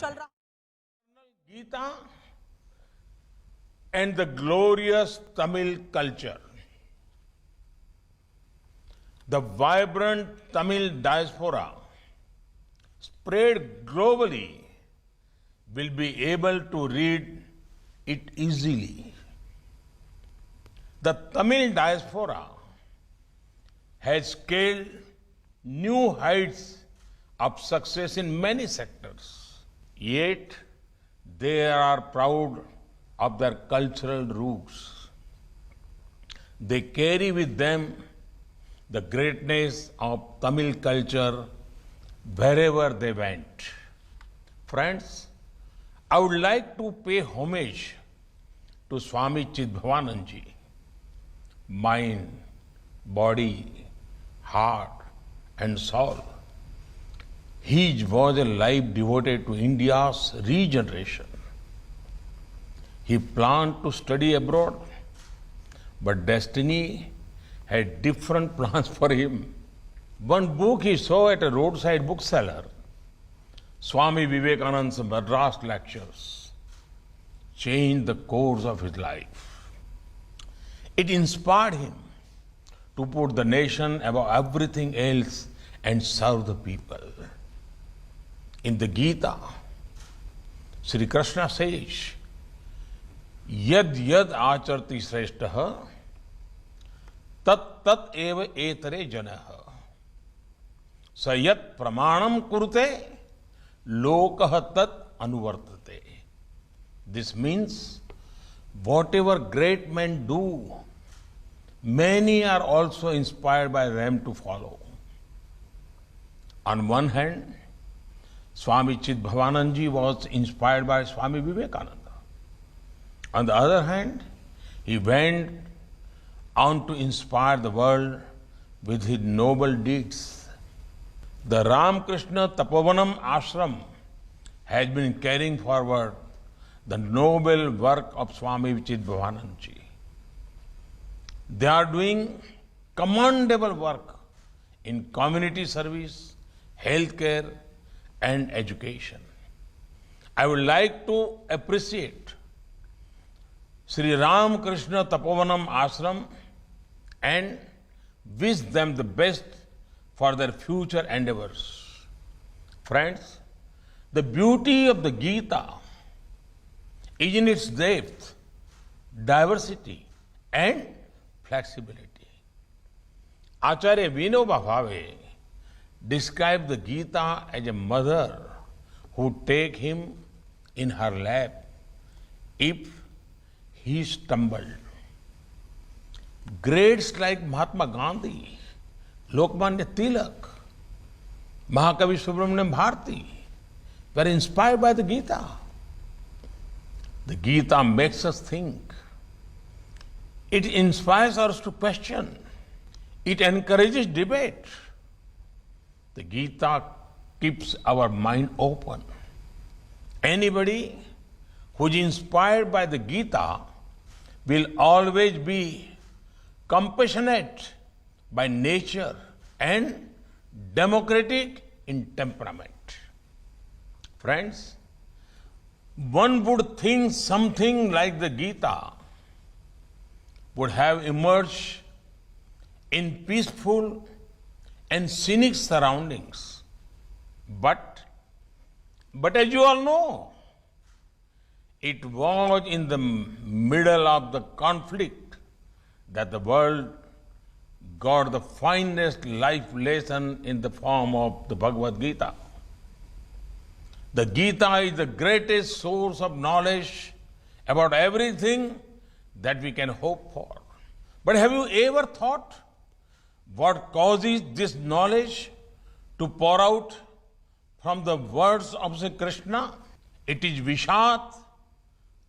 चल रहा Gita and the glorious Tamil culture. The vibrant Tamil diaspora spread globally will be able to read it easily. The Tamil diaspora has scaled new heights of success in many sectors. Yet, they are proud of their cultural roots. They carry with them the greatness of Tamil culture wherever they went. Friends, I would like to pay homage to Swami Chidbhavanand mind, body, heart, and soul. His was a life devoted to India's regeneration. He planned to study abroad, but destiny had different plans for him. One book he saw at a roadside bookseller, Swami Vivekananda's Madras lectures, changed the course of his life. It inspired him to put the nation above everything else and serve the people. In the Gita, Sri Krishna says, Yad yad acharti shrestha tat tat eva etare janah sayat pramanam kurute lokah tat anuvartate. This means whatever great men do, many are also inspired by them to follow. On one hand, Swami Chidbhavanand was inspired by Swami Vivekananda. On the other hand, he went on to inspire the world with his noble deeds. The Ramakrishna Tapovanam Ashram has been carrying forward the noble work of Swami Chidbhavanand. They are doing commendable work in community service, healthcare, and education. I would like to appreciate Sri Ramakrishna Tapovanam Ashram and wish them the best for their future endeavors. Friends, the beauty of the Gita is in its depth, diversity, and flexibility. Acharya Vinoba Bhave described the Gita as a mother who take him in her lap if he stumbled. Greats like Mahatma Gandhi, Lokmanya Tilak, Mahakavi Subramaniam Bharati were inspired by the Gita. The Gita makes us think. It inspires us to question. It encourages debate. The Gita keeps our mind open. Anybody who is inspired by the Gita will always be compassionate by nature and democratic in temperament. Friends, one would think something like the Gita would have emerged in peaceful and scenic surroundings. But as you all know, it was in the middle of the conflict that the world got the finest life lesson in the form of the Bhagavad Gita. The Gita is the greatest source of knowledge about everything that we can hope for. But have you ever thought what causes this knowledge to pour out from the words of Sri Krishna? It is Vishad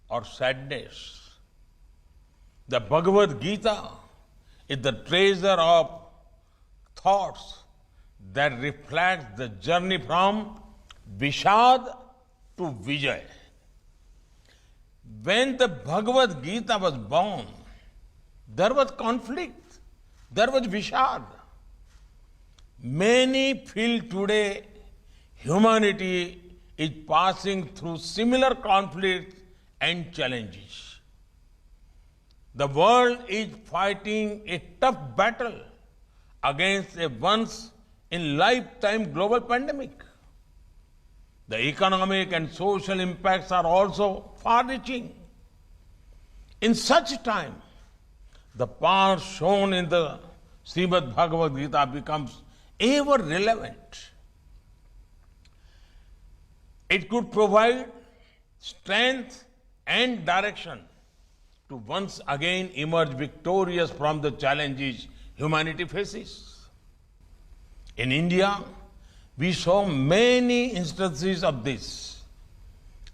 or sadness. The Bhagavad Gita is the treasure of thoughts that reflects the journey from Vishad to Vijay. When the Bhagavad Gita was born, there was conflict, there was Vishad. Many feel today humanity is passing through similar conflicts and challenges. The world is fighting a tough battle against a once-in-lifetime global pandemic. The economic and social impacts are also far-reaching. In such time, the path shown in the Srimad Bhagavad Gita becomes ever relevant. It could provide strength and direction to once again emerge victorious from the challenges humanity faces. In India, we saw many instances of this.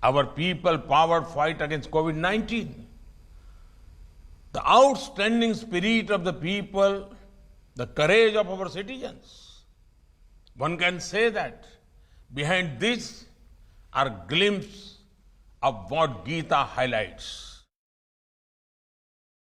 Our people-powered fight against COVID-19, the outstanding spirit of the people, the courage of our citizens. One can say that behind this are glimpses of what Gita highlights.